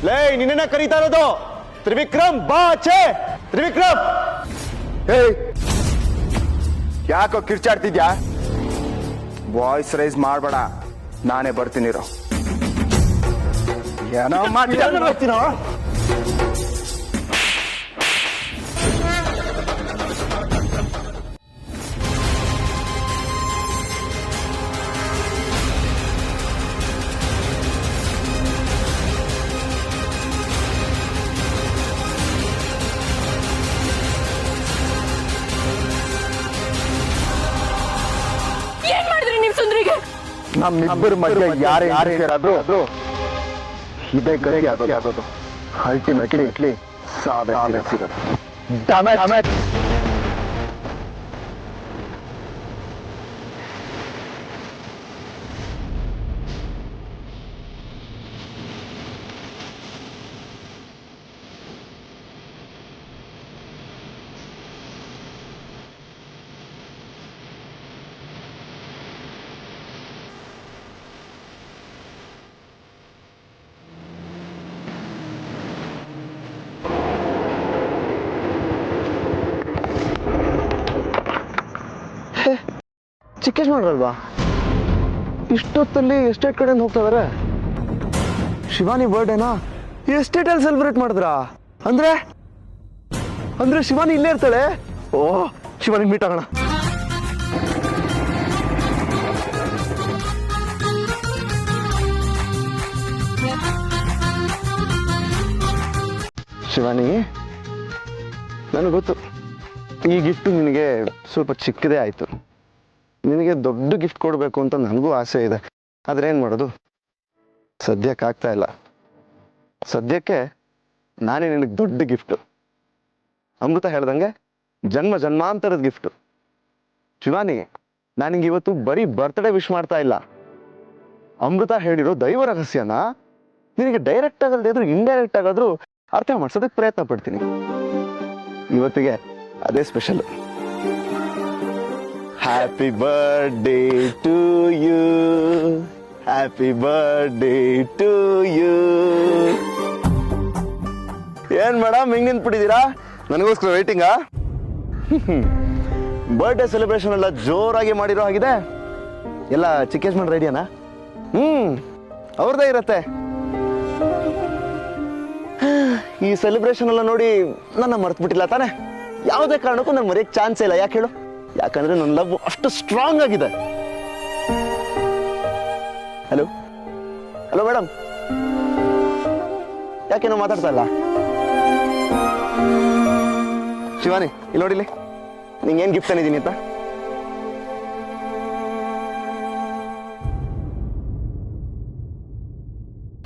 ಲೇ ನಿನ್ನ ಕರೀತಾ ಇರೋದು ತ್ರಿವಿಕ್ರಮ್ ಬಾ ಆಚೆ ತ್ರಿವಿಕ್ರಮ್ ಯಾಕೋ ಕಿರ್ಚಾಡ್ತಿದ್ಯಾ ವಾಯ್ಸ್ ರೈಸ್ ಮಾಡ್ಬೇಡ ನಾನೇ ಬರ್ತೀನಿರೋ ಏನೋ ಬರ್ತೀನೋ ನಮ್ಮಿಬ್ಬರ ಮಧ್ಯೆ ಯಾರೇ ಅದು ಇದೇ ಗತಿ ಆಗೋದು ಅಲ್ಟಿಮೇಟ್ಲಿ ಸಾವೇ ಸಿಗೋದು ಚಿಕ್ಕೇಶ್ ಮಾಡ್ರಲ್ವಾ ಇಷ್ಟೊತ್ತಲ್ಲಿ ಎಸ್ಟೇಟ್ ಕಡೆಯಿಂದ ಹೋಗ್ತಾ ಇದಾರೆ ಶಿವಾನಿ ಬರ್ಡೇನಾ ಎಸ್ಟೇಟ್ ಅಲ್ಲಿ ಸೆಲೆಬ್ರೇಟ್ ಮಾಡಿದ್ರಾ ಅಂದ್ರೆ ಶಿವಾನಿ ಇಲ್ಲೇ ಇರ್ತಾಳೆ ಓ ಶಿವಾನಿ ಮೀಟ್ ಆಗೋಣ ಶಿವಾನಿ ನನಗೆ ಗೊತ್ತು ಈ ಗಿಫ್ಟ್ ನಿನಗೆ ಸ್ವಲ್ಪ ಚಿಕ್ಕದೇ ಆಯ್ತು ನಿನಗೆ ದೊಡ್ಡ ಗಿಫ್ಟ್ ಕೊಡಬೇಕು ಅಂತ ನನಗೂ ಆಸೆ ಇದೆ ಆದ್ರೆ ಏನು ಮಾಡೋದು ಸದ್ಯಕ್ಕೆ ಆಗ್ತಾ ಇಲ್ಲ ಸದ್ಯಕ್ಕೆ ನಾನೇ ನಿನಗೆ ದೊಡ್ಡ ಗಿಫ್ಟ್ ಅಮೃತ ಹೇಳ್ದಂಗೆ ಜನ್ಮಾಂತರದ ಗಿಫ್ಟ್ ಶಿವಾನಿ ನನಗೆ ಇವತ್ತು ಬರೀ ಬರ್ತ್ಡೇ ವಿಶ್ ಮಾಡ್ತಾ ಇಲ್ಲ ಅಮೃತ ಹೇಳಿರೋ ದೈವ ರಹಸ್ಯನ ನಿನಗೆ ಡೈರೆಕ್ಟ್ ಆಗಲ್ದೇ ಇದ್ರು ಇಂಡೈರೆಕ್ಟ್ ಆಗಾದ್ರೂ ಅರ್ಥ ಮಾಡ್ಸೋದಕ್ಕೆ ಪ್ರಯತ್ನ ಪಡ್ತೀನಿ ಇವತ್ತಿಗೆ ಅದೇ special happy birthday to you happy birthday to you ಏನ್ ಮೇಡಮ್ ಹಿಂಗ್ ನಿಂತ್ಬಿಟ್ಟಿದ್ದೀರಾ ನನಗೋಸ್ಕರ ವೇಟಿಂಗಾ ಬರ್ಡೇ ಸೆಲೆಬ್ರೇಷನ್ ಎಲ್ಲ ಜೋರಾಗಿ ಮಾಡಿರೋ ಹಾಗಿದೆ ಎಲ್ಲ ಚಿಕ್ಕೇಶ್ಮನ್ ರೆಡಿಯಾನಾ ಅವ್ರದ್ದೇ ಇರತ್ತೆ ಈ ಸೆಲೆಬ್ರೇಷನ್ ಎಲ್ಲ ನೋಡಿ ನನ್ನ ಮರ್ತು ಬಿಟ್ಟಿಲ್ಲ ತಾನೆ ಯಾವುದೇ ಕಾರಣಕ್ಕೂ ನಾನು ಮರೆಯಕ್ಕೆ ಚಾನ್ಸ್ ಇಲ್ಲ ಯಾಕೆ ಹೇಳು ಯಾಕಂದ್ರೆ ನನ್ನ ಲವ್ ಅಷ್ಟು ಸ್ಟ್ರಾಂಗ್ ಆಗಿದೆ ಹಲೋ ಹಲೋ ಮೇಡಮ್ ಯಾಕೇನೋ ಮಾತಾಡ್ತಾ ಇಲ್ಲ ಶಿವಾನಿ ಇಲ್ಲಿ ನೋಡಿಲಿ ನಿಂಗೆ ಏನ್ ಗಿಫ್ಟ್ ತಂದಿದ್ದೀನಿ ಅಂತ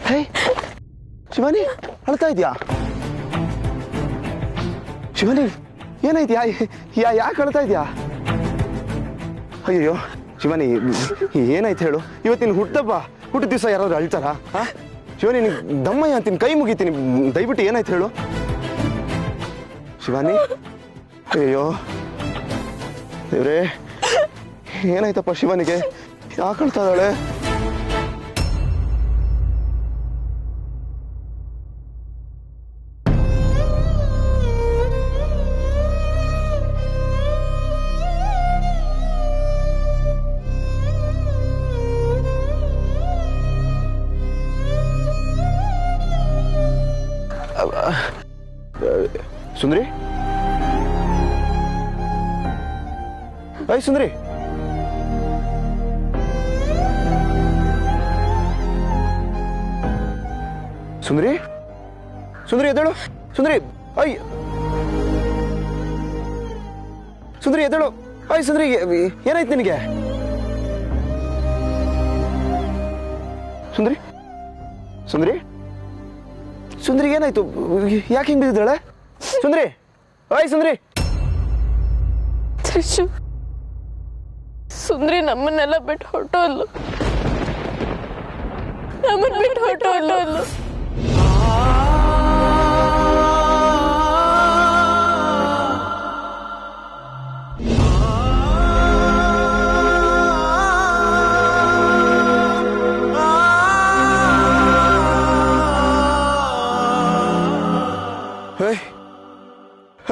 ಹೇ ಶಿವಾನಿ ಅಳ್ತಾ ಇದೆಯಾ ಶಿವಾನಿ ಏನಾಯ್ತು ಯಾಕೆ ಅಳ್ತಾ ಇದೆಯಾ ಅಯ್ಯೋ ಶಿವಾನಿ ಏನಾಯ್ತು ಹೇಳು ಇವತ್ತಿನ ಹುಟ್ಟಿದ ದಿವಸ ಯಾರಾದ್ರೂ ಅಳ್ತಾರ ಶಿವಾನಿ ನಿನ್ ದಮ್ಮಯ್ಯ ಅಂತೀನಿ ಕೈ ಮುಗಿತೀನಿ ದಯವಿಟ್ಟು ಏನಾಯ್ತು ಹೇಳು ಶಿವಾನಿ ಅಯ್ಯೋ ದೇವ್ರೇ ಏನಾಯ್ತಪ್ಪ ಶಿವಾನಿಗೆ ಯಾಕೆ ಅಳ್ತಾ ಇದ್ದಾಳೆ ಸುಂದ್ರಿ ಸುಂದ್ರಿ ಸುಂದ್ರಿ ಸುಂದ್ರಿ ಎದ್ದೇಳು ಸುಂದ್ರಿ ಸುಂದ್ರಿ ಎದ್ದೇಳು ಸುಂದ್ರಿ ಏನಾಯ್ತು ನಿನಗೆ ಸುಂದ್ರಿ ಸುಂದ್ರಿ ಸುಂದ್ರಿ ಏನಾಯ್ತು ಯಾಕೆ ಹಿಂಗ್ ಬಿದ್ದಿದ್ದಾಳೆ ಸುಂದ್ರಿ ಸುಂದ್ರಿ ಸುಂದ್ರಿ ನಮ್ಮನ್ನೆಲ್ಲ ಬಿಟ್ಟು ಹೊರಟೋದ್ಲು ನಮ್ಮನ್ನ ಬಿಟ್ಟು ಹೊರಟೋದ್ಲು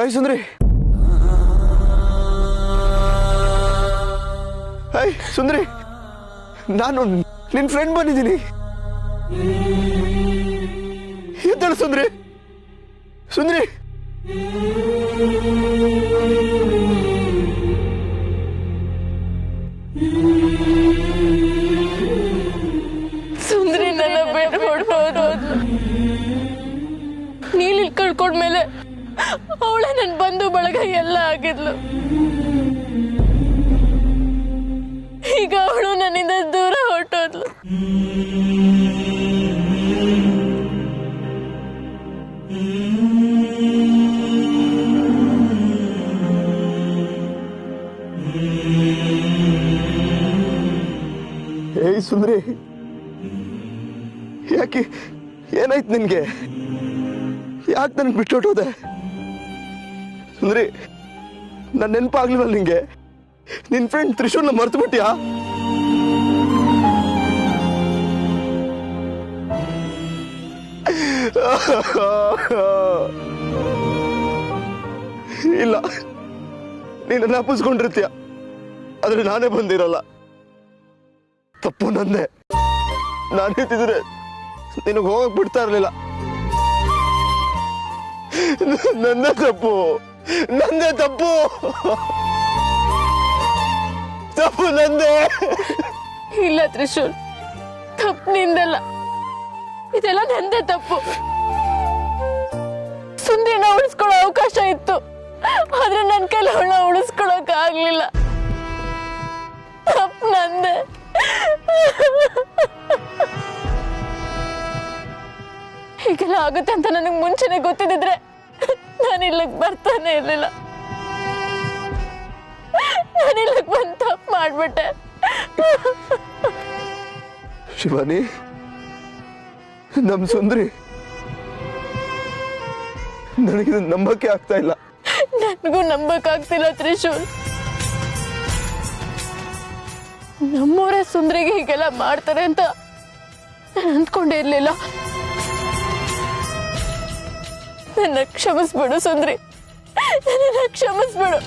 ಹಾಯ್ ಸುಂದ್ರಿ. ಹಾಯ್ ಸುಂದ್ರಿ, ನಾನು ನಿನ್ ಫ್ರೆಂಡ್ ಬಂದಿದ್ದೀನಿ. ಎದ್ದೇಳು ಸುಂದ್ರಿ. ಸುಂದ್ರಿ, ಸುಂದ್ರಿ ನನ್ನ ಬಿಟ್ಟು ಹೊರಟೋದು. ನೀಲಿ ಕಳ್ಕೊಂಡ್ಮೇಲೆ ಅವಳೆ ನನ್ ಬಂಧು ಬಳಗ ಎಲ್ಲ ಆಗಿದ್ಲು. ಈಗ ಅವಳು ನನ್ನಿಂದ ದೂರ ಹೊರಟೋದ್ಲು. ಏಯ್ ಸುಂದ್ರಿ, ಯಾಕೆ, ಏನಾಯ್ತು ನಿನ್ಗೆ? ಯಾಕೆ ನನ್ಗೆ ಬಿಟ್ಟೋಟೋದೆ? ಸುಂದ್ರಿ, ನನ್ನ ನೆನಪಾಗ್ಲಿವಲ್ಲ ನಿಂಗೆ? ನಿನ್ ಫ್ರೆಂಡ್ ತ್ರಿಶೂಲ್ನ ಮರ್ತು ಬಿಟ್ಟಿಯಾ? ಇಲ್ಲ, ನೀನು ಜ್ಞಾಪಿಸ್ಕೊಂಡಿರ್ತೀಯ, ಆದ್ರೆ ನಾನೇ ಬಂದಿರಲ್ಲ. ತಪ್ಪು ನಂದೆ. ನಾನು ಹೇಳ್ತಿದ್ರೆ ನಿನಗೆ ಹೋಗಕ್ ಬಿಡ್ತಾ ಇರ್ಲಿಲ್ಲ. ನಂದೇ ತಪ್ಪು, ನಂದೇ ತಪ್ಪು, ತಪ್ಪು ನಂದೇ. ಇಲ್ಲ ತ್ರಿಶೂಲ್, ತಪ್ಪು ನಿಂದಲ್ಲ, ಇದೆಲ್ಲ ನಂದೇ ತಪ್ಪು. ಸುಂದ್ರಿನ ಉಳಿಸ್ಕೊಳ್ಳೋ ಅವಕಾಶ ಇತ್ತು, ಆದ್ರೆ ನನ್ನ ಕೈಲಿ ಅವಳ ಉಳಿಸ್ಕೊಳಕ್ ಆಗ್ಲಿಲ್ಲ. ತಪ್ಪು ನಂದೆ. ಹೀಗೆಲ್ಲ ಆಗುತ್ತೆ ಅಂತ ನನಗೆ ಮುಂಚೆನೆ ಗೊತ್ತಿದ್ರೆ ನಾನು ಇಲ್ಲಿಗೆ ಬರ್ತಾನೆ ಇರ್ಲಿಲ್ಲ. ನಾನು ಇಲ್ಲಿಗೆ ಬಂದು ತಪ್ಪು ಮಾಡ್ಬಿಟ್ಟೆ. ಶಿವಾನಿ, ನಮ್ ಸುಂದ್ರಿ, ನನಗಿದು ನಂಬಕ್ಕೆ ಆಗ್ತಾ ಇಲ್ಲ. ನನಗೂ ನಂಬಕ್ಕಾಗ್ತಿಲ್ಲ ತ್ರಿಶೂಲ್. ನಮ್ಮೂರೇ ಸುಂದ್ರಿಗೆ ಹೀಗೆಲ್ಲ ಮಾಡ್ತಾರೆ ಅಂತ ನಾನು ಅಂದ್ಕೊಂಡೇ ಇರ್ಲಿಲ್ಲ. ನನ್ನ ಕ್ಷಮಿಸ್ಬಿಡು ಸುಂದ್ರಿ, ನನ್ನ ಕ್ಷಮಿಸ್ಬಿಡು.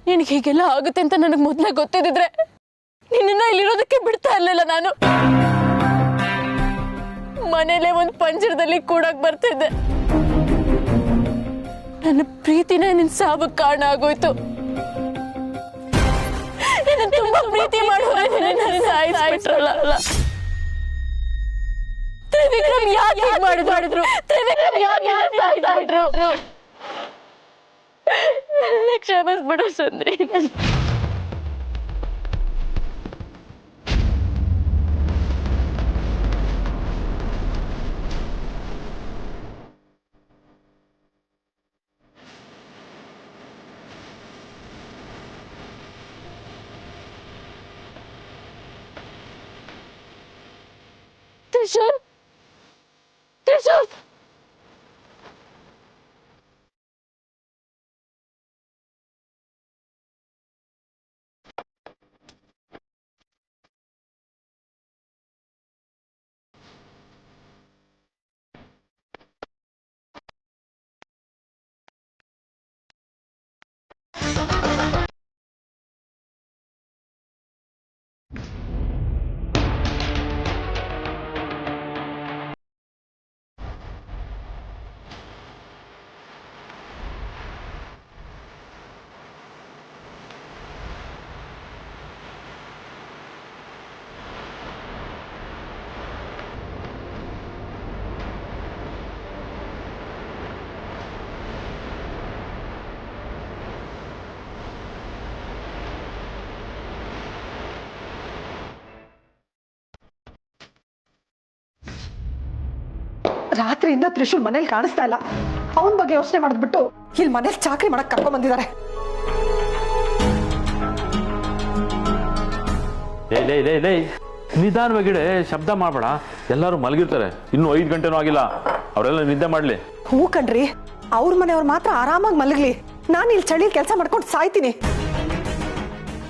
ನಿನಗೆ ಹೀಗೆಲ್ಲ ಆಗುತ್ತೆ ಅಂತ ನನಗೆ ಮೊದಲೇ ಗೊತ್ತಿದ್ರೆ ನಿನ್ನ ಇಲ್ಲಿರೋದಕ್ಕೆ ಬಿಡ್ತಾ ಇರ್ಲಿಲ್ಲ. ನಾನು ಮನೇಲೆ ಒಂದು ಪಂಜರದಲ್ಲಿ ಕೂಡಕ್ ಬರ್ತಿದ್ದೆ. ನನ್ನ ಪ್ರೀತಿನೇ ನಿನ್ ಸಾವಕ್ಕೆ ಕಾರಣ ಆಗೋಯ್ತು. ನನ್ನ ತುಂಬಾ ಪ್ರೀತಿ ಮಾಡೋರು ಸಾಯಿಸ್ಬಿಟ್ರಲ್ಲ. ತ್ರಿವಿಕ್ರಮ್ ಯಾಕೆ ಮಾಡಿದ್ರು? ತ್ರಿವಿಕ್ರಮ್ ಯಾಕೆ ಸಾಯಿಸ್ಬಿಟ್ರು? ಕ್ಷಮಿಸ್ಬಿಡು ಸುಂದ್ರಿ. ತ್ರಿಶೂಲ್, ತ್ರಿಶೂಲ್, ರಾತ್ರಿಯಿಂದ ತ್ರಿಶೂಲ್ ಮನೇಲಿ ಕಾಣಿಸ್ತಾ ಇಲ್ಲ. ಅವನ ಬಗ್ಗೆ ಯೋಚನೆ ಮಾಡಿದ್ಬಿಟ್ಟು ಇಲ್ಲಿ ಮನೇಲಿ ಚಾಕರಿ ಮಾಡಕ್ ಕರ್ಕೊಂಡ್ ಬಂದಿದ್ದಾರೆ. ನಿಧಾನವಾಗಿಡೆ, ಶಬ್ದ ಮಾಡಬೇಡ. ಎಲ್ಲರೂ ಮಲಗಿರ್ತಾರೆ, ಇನ್ನು 5 ಗಂಟೆನೂ ಆಗಿಲ್ಲ. ಅವರೆಲ್ಲ ನಿದ್ದೆ ಮಾಡ್ಲಿ. ಹೂ ಕಣ್ರಿ, ಅವ್ರ ಮನೆಯವ್ರು ಮಾತ್ರ ಆರಾಮಾಗಿ ಮಲಗ್ಲಿ. ನಾನು ಇಲ್ಲಿ ಚಳಿ ಕೆಲಸ ಮಾಡ್ಕೊಂಡು ಸಾಯ್ತೀನಿ.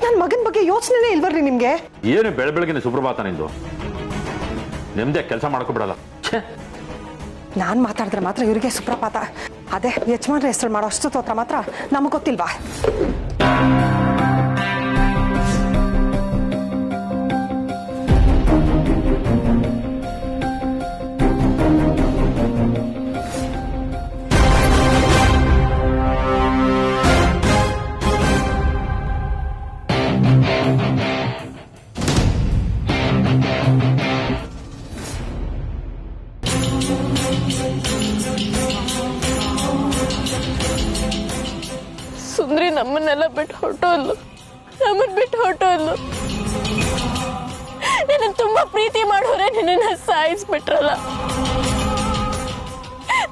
ನನ್ನ ಮಗನ ಬಗ್ಗೆ ಯೋಚನೆನೇ ಇಲ್ವರ್ರಿ ನಿಮ್ಗೆ? ಏನು ಬೆಳಗ್ಗೆ ಸುಪ್ರಭಾತ ನಿಂದು? ನೆಮ್ಮದಿ ಕೆಲಸ ಮಾಡ್ಕೊಬಿಡಲ್ಲ. ನಾನ್ ಮಾತಾಡಿದ್ರೆ ಮಾತ್ರ ಇವರಿಗೆ ಸುಪ್ರಭಾತ, ಅದೇ ಯಜಮಾನ್ರ ಹೆಸರು ಮಾಡೋ ಅಷ್ಟು ಸ್ತೋತ್ರ ಮಾತ್ರ ನಮಗೆ ಗೊತ್ತಿಲ್ವಾ? ಸುಂದ್ರಿ ನಮ್ಮನ್ನೆಲ್ಲ ಬಿಟ್ಟು ಹೊರಟೋದ್ಲು, ನಮ್ಮನ್ ಬಿಟ್ಟು ಹೊರಟೋದ್ಲು. ನಿನ್ನ ತುಂಬಾ ಪ್ರೀತಿ ಮಾಡೋರೆ ನಿನ್ನ ಸಾಯಿಸ್ಬಿಟ್ರಲ್ಲ.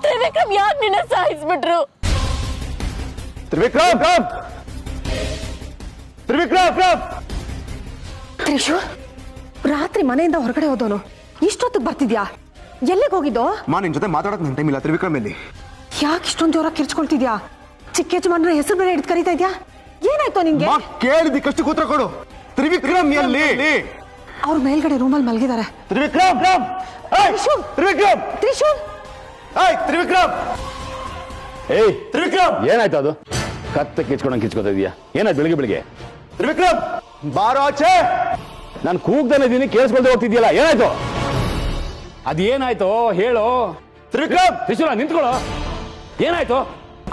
ತ್ರಿವಿಕ್ರಮ್ ಯಾಕೆ ನಿನ್ನ ಸಾಯಿಸ್ಬಿಟ್ರು? ತ್ರಿವಿಕ್ರಮ್ ತ್ರಿಶು, ರಾತ್ರಿ ಮನೆಯಿಂದ ಹೊರಗಡೆ ಹೋದವನು ಇಷ್ಟೊತ್ತಿಗೆ ಬರ್ತಿದ್ಯಾ? ಎಲ್ಲಿಗೆ ಹೋಗಿದ್ದೋ? ನಿನ್ ಜೊತೆ ಮಾತಾಡಕ್ ನನ್ ಟೈಮ್ ಇಲ್ಲ. ತ್ರಿವಿಕ್ರಮ್ ಎಲ್ಲಿ? ಯಾಕೆ ಇಷ್ಟೊಂದು ಜೋರಾಗಿ ಕಿರ್ಚ್ಕೊಳ್ತಿದ್ಯಾ? ಚಿಕ್ಕ ಯಜಮಾನ್ರ ಹೆಸರು ಬೇರೆ ಹಿಡಿದು ಕರೀತಾ ಇದ್ಯಾ? ಏನಾಯ್ತು ನಿಂಗೆ? ಕೇಳಿದಕ್ಕಷ್ಟು ಕೂತ್ರ ಕೊಡು. ತ್ರಿವಿಕ್ರಮ್ ಎಲ್ಲಿ? ಅವ್ರ ಮೇಲ್ಗಡೆ ರೂಮಲ್ಲಿ ಮಲಗಿದ್ದಾರೆ. ತ್ರಿವಿಕ್ರಮ್ ಏನಾಯ್ತು ಅದು? ಕತ್ತ ಕಿಚ್ಕೊತಾ ಇದೀಯಾ? ಏನಾಯ್ತು ಬೆಳಿಗ್ಗೆ ಬೆಳಿಗ್ಗೆ? ತ್ರಿವಿಕ್ರಮ್ ಬಾರೋ ಆಚೆ. ನಾನು ಕೂಗ್ತಾನೆ ಇದೀನಿ, ಕೇಳಿಸ್ಕೊಳ್ದೆ ಹೋಗ್ತಿದ್ಯಲ್ಲ, ಏನಾಯ್ತು? ಅದೇನಾಯ್ತು ಹೇಳು. ತ್ರಿವಿಕ್ರಮ್ ತ್ರಿಶೂಲ ನಿಂತ್ಕೊಳ್ಳೋ. ಏನಾಯ್ತು?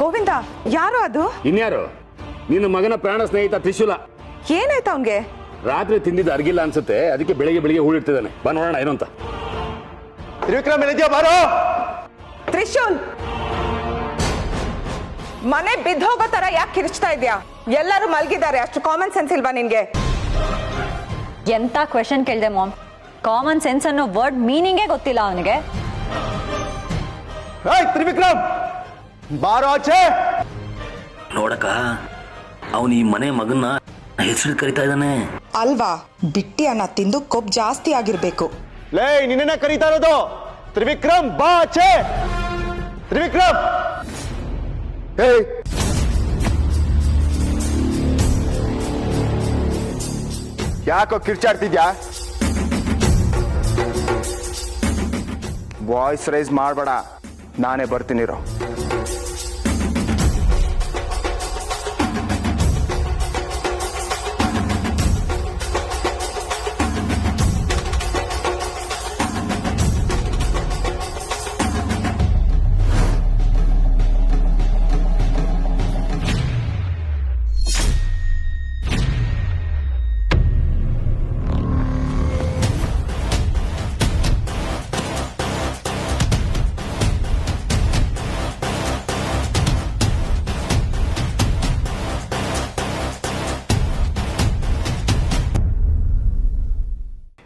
ಗೋವಿಂದ, ಯಾರು ಅದು? ಇನ್ಯಾರು? ನಿನ್ನ ಮಗನ ಪ್ರಾಣ ಸ್ನೇಹಿತ ತ್ರಿಶೂಲ. ಏನಾಯ್ತು ಅವನ್ಗೆ? ರಾತ್ರಿ ತಿಂದಿದ್ದು ಅರ್ಗಿಲ್ಲ ಅನ್ಸುತ್ತೆ, ಅದಕ್ಕೆ ಬೆಳಿಗ್ಗೆ ಹೂಳಿಡ್ತಿದ್ದಾನೆ. ಬಾ ನೋಡೋಣ ಏನು ಅಂತ. ತ್ರಿವಿಕ್ರಮ್ ಎಲ್ಲಿದ್ಯಾ? ಬಾರೋ. ತ್ರಿಶೂಲ್, ಮನೆ ಬಿದ್ದೋಗೋ ತರ ಯಾಕೆ ಕಿರಿಚ್ತಾ ಇದ್ಯಾ? ಎಲ್ಲರೂ ಮಲ್ಗಿದ್ದಾರೆ, ಅಷ್ಟು ಕಾಮನ್ ಸೆನ್ಸ್ ಇಲ್ವಾ ನಿನ್ಗೆ? ಎಂತ ಕ್ವೆಶನ್ ಕೇಳಿದೆ ಮಾಮ್. ಕಾಮನ್ ಸೆನ್ಸ್ ಅನ್ನೋ ವರ್ಡ್ ಮೀನಿಂಗೇ ಗೊತ್ತಿಲ್ಲ ಅವನಿಗೆ. ತ್ರಿವಿಕ್ರಮ್ ಬಾರೋ ಆಚೆ. ನೋಡಕ, ಅವನು ಈ ಮನೆ ಮಗನ್ನ ಹೆಸರು ಕರಿತಾ ಇದ್ದಾನೆ ಅಲ್ವಾ? ಬಿಟ್ಟಿ ಅನ್ನ ತಿಂದು ಕೊಬ್ಬು ಜಾಸ್ತಿ ಆಗಿರ್ಬೇಕು. ಲೇ, ನಿನ್ನ ಕರೀತಾ ಇರೋದು. ತ್ರಿವಿಕ್ರಮ್ ಬಾ ಆಚೆ. ತ್ರಿವಿಕ್ರಮ್ ಯಾಕೋ ಕಿರ್ಚಾಡ್ತಿದ್ಯಾ? ವಾಯ್ಸ್ ರೈಸ್ ಮಾಡಬೇಡ, ನಾನೇ ಬರ್ತೀನಿರೋ.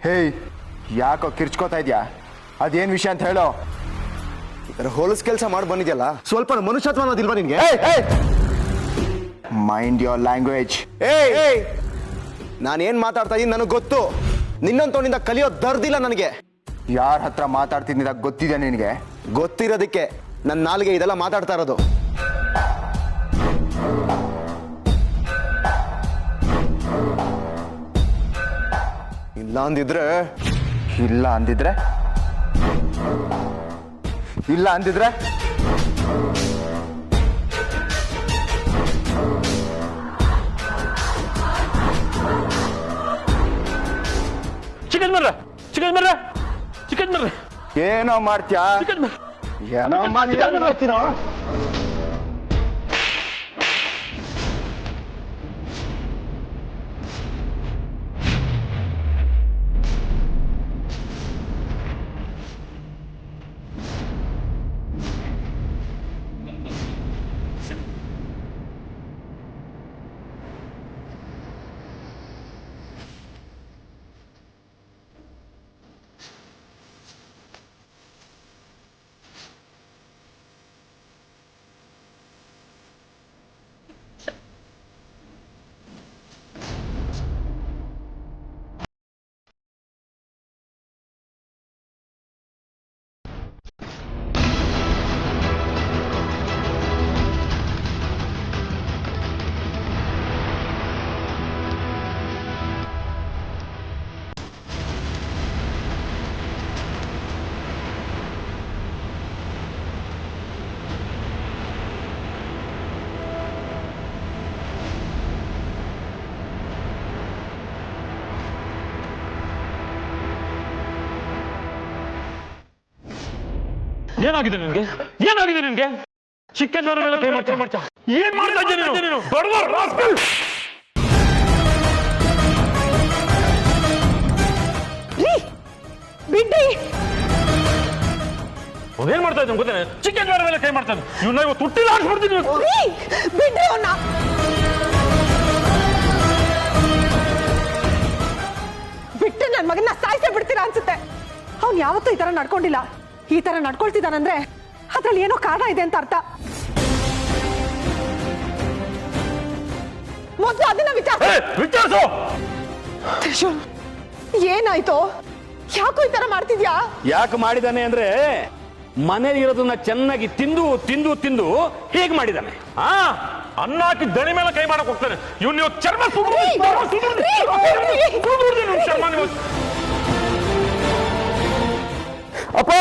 ಹೇಯ್, ಯಾಕೋ ಕಿರ್ಚ್ಕೋತಾ ಇದ್ಯಾ? ಅದೇನ್ ವಿಷಯ ಅಂತ ಹೇಳೋ. ಹೊಲಸ್ ಕೆಲಸ ಮಾಡಿ ಬಂದಿದ್ಯಲ್ಲ, ಸ್ವಲ್ಪ ಮನುಷ್ಯತ್ವ ಅನ್ನೋದಿಲ್ವಾ ನಿನ್ಗೆ? Mind your language. ನಾನೇನ್ ಮಾತಾಡ್ತಾ ಇದೀನಿ ನನಗೆ ಗೊತ್ತು. ನಿನ್ನಂತವನಿಂದ ಕಲಿಯೋ ದರ್ದಿಲ್ಲ ನನಗೆ. ಯಾರ ಹತ್ರ ಮಾತಾಡ್ತಿದ್ದ ಗೊತ್ತಿದೆ ನಿನಗೆ? ಗೊತ್ತಿರೋದಕ್ಕೆ ನನ್ನ ನಾಲ್ಗೆ ಇದೆಲ್ಲ ಮಾತಾಡ್ತಾ ಇರೋದು. ಇಲ್ಲ ಅಂದಿದ್ರೆ ಇಲ್ಲ ಅಂದಿದ್ರೆ ಇಲ್ಲ ಅಂದಿದ್ರೆ ಚಿಕನ್ ಮರ್ರ ಏನೋ ಮಾಡ್ತ್ಯಾ? ಏನೋ ಮಾಡ್ತೀನೋ. ಏನಾಗಿದೆ ನಿನ್ಗೆ? ಏನಾಗಿದೆ ನಿನ್ಗೆ? ಚಿಕ್ಕನ್ ಮೇಲೆ ಕೈ ಮಾಡ್ತಾ ಏನ್ ಮಾಡ್ತಾ ಇದ್ದೀನಿ ನೀನು? ಬಡವ ರಾಸ್ಕಲ್! ಬಿಡ್ರಿ. ಏನ್ ಮಾಡ್ತಾ ಇದ್ದೀನಿ ಗೊತ್ತೇನೆ? ಚಿಕ್ಕನ್ ಮೇಲೆ ಕೈ ಮಾಡ್ತಾನೆ. ಇವ್ನ ಇವತ್ತು ತುಟ್ಟಿಲ್ಲ ಹಾಕ್ಬಿಡ್ತೀನಿ. ಬಿಡ್ರಿ ಅವನ್ನ. ಬಿಟ್ಟು ನನ್ನ ಮಗನ ಸಾಯಿಸೇ ಬಿಡ್ತೀರಾ ಅನ್ಸುತ್ತೆ. ಅವ್ನು ಯಾವತ್ತೂ ಈ ತರ ನಡ್ಕೊಂಡಿಲ್ಲ. ಈ ತರ ನಡ್ಕೊಳ್ತಿದ್ದಾನಂದ್ರೆ ಅದ್ರಲ್ಲಿ ಏನೋ ಕಾರಣ ಇದೆ ಅಂತ ಅರ್ಥ. ಮೊದಲು ಅದನ್ನ ವಿಚಾರಿಸು. ತ್ರಿಶೂಲ್, ಏನಾಯ್ತು? ಯಾಕೋ ಈ ತರ ಮಾಡ್ತಿದ್ಯಾ? ಯಾಕೆ ಮಾಡಿದಾನೆ ಅಂದ್ರೆ ಮನೇಲಿ ಇರೋದನ್ನ ಚೆನ್ನಾಗಿ ತಿಂದು ತಿಂದು ತಿಂದು ಹೇಗೆ ಮಾಡಿದಾನೆ. ಅನ್ನ ಹಾಕಿ ದಣಿ ಮೇಲೆ ಕೈ ಮಾಡಕ್ ಹೋಗ್ತಾನೆ. ಇವ್ನು ನೀವು ಚರ್ಮ ಅಪ್ಪ,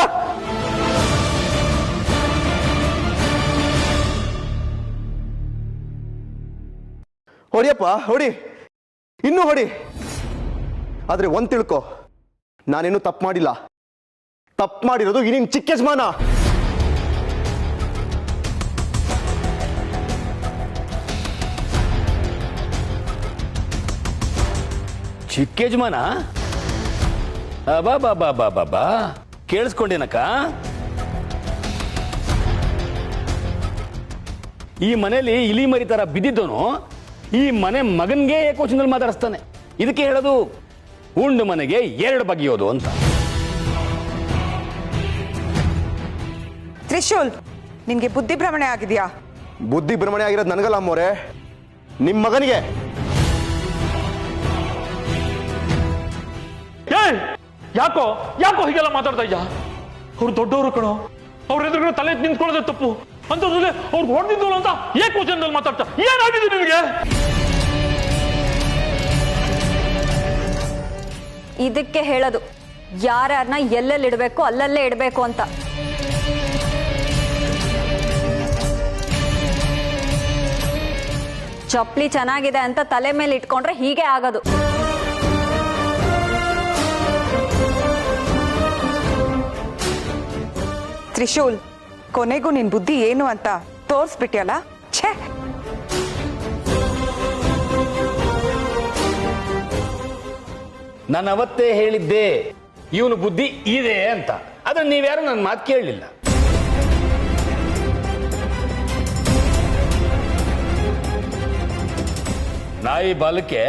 ಹೊಡಿಯಪ್ಪ, ಹೊಡಿ, ಇನ್ನೂ ಹೊಡಿ. ಆದ್ರೆ ಒಂದ್ ತಿಳ್ಕೊ, ನಾನೇನು ತಪ್ಪು ಮಾಡಿಲ್ಲ. ತಪ್ಪು ಮಾಡಿರೋದು ಈ ನಿನ್ ಚಿಕ್ಕ ಯಜಮಾನ. ಚಿಕ್ಕ ಯಜಮಾನ? ಬಾ ಬಾ ಬಾ ಬಾ ಬಾ ಬಾ, ಕೇಳಿಸ್ಕೊಂಡೇನಕ್ಕ? ಈ ಮನೇಲಿ ಇಲಿ ಮರಿ ತರ ಬಿದ್ದಿದ್ದವನು ಈ ಮನೆ ಮಗನ್ಗೆ ಏಕವಚನದಲ್ಲಿ ಮಾತಾಡಿಸ್ತಾನೆ. ಇದಕ್ಕೆ ಹೇಳೋದು ಉಂಡು ಮನೆಗೆ ಎರಡು ಬಗೆಯೋದು ಅಂತ. ತ್ರಿಶೂಲ್, ನಿನ್ಗೆ ಬುದ್ಧಿ ಭ್ರಮಣೆ ಆಗಿದೆಯಾ? ಬುದ್ಧಿ ಭ್ರಮಣೆ ಆಗಿರೋದು ನನಗಲ್ಲ ಅಮ್ಮೋರೆ, ನಿಮ್ ಮಗನಿಗೆ. ಯಾಕೋ ಯಾಕೋ ಹೀಗೆಲ್ಲ ಮಾತಾಡ್ತಾ ಇದ್ಯಾ? ಅವ್ರು ದೊಡ್ಡವರು ಕಣೋ, ಅವ್ರ ಎದುರುಗಡೆ ತಲೆ ನಿಂತ್ಕೊಳ್ಳೋದೇ ತಪ್ಪು ಅಂತಂದ್ರೆ ಅವ್ರು ಹೊಡೆದಿದ್ದಳು ಅಂತ ಏಕವಚನದಲ್ಲಿ ಮಾತಾಡ್ತಾ. ಏನಾಗಿದೆ ನಿನಗೆ? ಇದಕ್ಕೆ ಹೇಳೋದು ಯಾರ್ಯಾರನ್ನ ಎಲ್ಲೆಲ್ಲಿ ಇಡಬೇಕು ಅಲ್ಲಲ್ಲೇ ಇಡಬೇಕು ಅಂತ. ಚಪ್ಪಲಿ ಚೆನ್ನಾಗಿದೆ ಅಂತ ತಲೆ ಮೇಲೆ ಇಟ್ಕೊಂಡ್ರೆ ಹೀಗೆ ಆಗೋದು. ತ್ರಿಶೂಲ್, ಕೊನೆಗೂ ನಿನ್ ಬುದ್ಧಿ ಏನು ಅಂತ ತೋರ್ಸ್ಬಿಟ್ಯಲ್ಲ. ಛೇ, ನಾನು ಅವತ್ತೇ ಹೇಳಿದ್ದೆ ಇವನು ಬುದ್ಧಿ ಇದೆ ಅಂತ. ಆದ್ರೆ ನೀವ್ಯಾರು ನನ್ನ ಮಾತು ಕೇಳಲಿಲ್ಲ. ನಾಯಿ ಬಾಲಕ್ಕೆ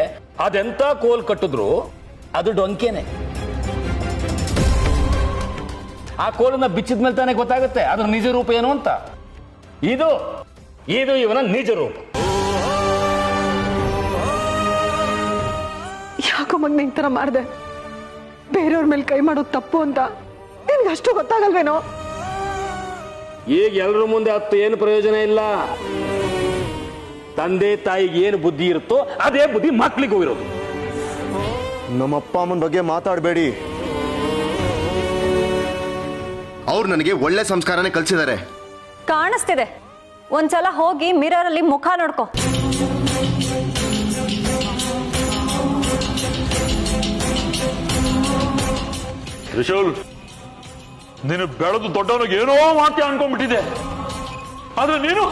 ಅದೆಂತ ಕೋಲ್ ಕಟ್ಟಿದ್ರು ಅದು ಡೊಂಕೆನೆ. ಆ ಕೋಲನ್ನ ಬಿಚ್ಚಿದ ಮೇಲೆ ತಾನೇ ಗೊತ್ತಾಗುತ್ತೆ ಅದ್ರ ನಿಜ ರೂಪ ಏನು ಅಂತ. ಇದು ಇದು ಇವನ ನಿಜ ರೂಪ. ಯಾಕೋ ಮಗ್ನ ಈ ತರ ಮಾಡ್ದೆ? ಬೇರೆಯವ್ರ ಮೇಲೆ ಕೈ ಮಾಡೋದು ತಪ್ಪು ಅಂತ ನಿನ್ಗೆ ಅಷ್ಟು ಗೊತ್ತಾಗಲ್ವೇನೋ? ಈಗ ಎಲ್ಲರ ಮುಂದೆ ಹತ್ತು ಏನು ಪ್ರಯೋಜನ ಇಲ್ಲ. ತಂದೆ ತಾಯಿಗೆ ಏನು ಬುದ್ಧಿ ಇರುತ್ತೋ ಅದೇ ಬುದ್ಧಿ ಮಕ್ಳಿಗೂ ಇರೋದು. ನಮ್ಮಪ್ಪ ಅಮ್ಮನ ಬಗ್ಗೆ ಮಾತಾಡಬೇಡಿ. ಅವ್ರು ನನಗೆ ಒಳ್ಳೆ ಸಂಸ್ಕಾರನೇ ಕಲಿಸಿದ್ದಾರೆ. ಕಾಣಿಸ್ತಿದೆ, ಒಂದ್ಸಲ ಹೋಗಿ ಮಿರರ್ ಅಲ್ಲಿ ಮುಖ ನೋಡ್ಕೊ. ತ್ರಿಶೂಲ್, ನೀನು ಬೆಳೆದು ದೊಡ್ಡವನಿಗೆ ಏನೋ ಮಾಡ್ತೀಯ ಅನ್ಕೊಂಡ್ಬಿಟ್ಟಿದೆ. ಆದ್ರೆ ನೀನು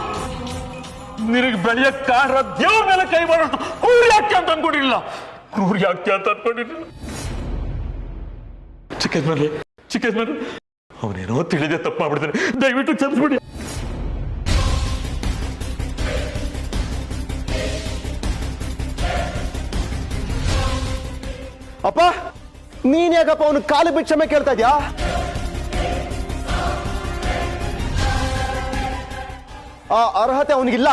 ನಿನಗೆ ಬೆಳೆಯಕ್ ಕಾರಣ ದೇವ್ರ ಮೇಲೆ ಕೈ ಮಾಡೋದು ಕ್ರೂರಿ ಆಗ್ತೀಯ ಅಂತ ಅನ್ಕೊಂಡಿರ್ಲಿಲ್ಲ. ಕ್ರೂರಿ ಆಗ್ತೀಯ ಅಂತ ಅನ್ಕೊಂಡಿರ್ಲಿಲ್ಲ. ಚಿಕ್ಕದ್ಮೇಲೆ ಅವನೇನೋ ತಿಳಿದೆ ತಪ್ಪು ಮಾಡ್ಬಿಡ್ತಾನೆ. ದಯವಿಟ್ಟು ಕ್ಷಮಿಸ್ಬಿಡಿ. ಅಪ್ಪ, ನೀನ್ ಯಾಕಪ್ಪ ಅವನು ಕಾಲು ಬಿಟ್ಟು ಕ್ಷಮೆ ಕೇಳ್ತಾ ಇದ್ಯಾ? ಆ ಅರ್ಹತೆ ಅವನಿಗಿಲ್ಲ.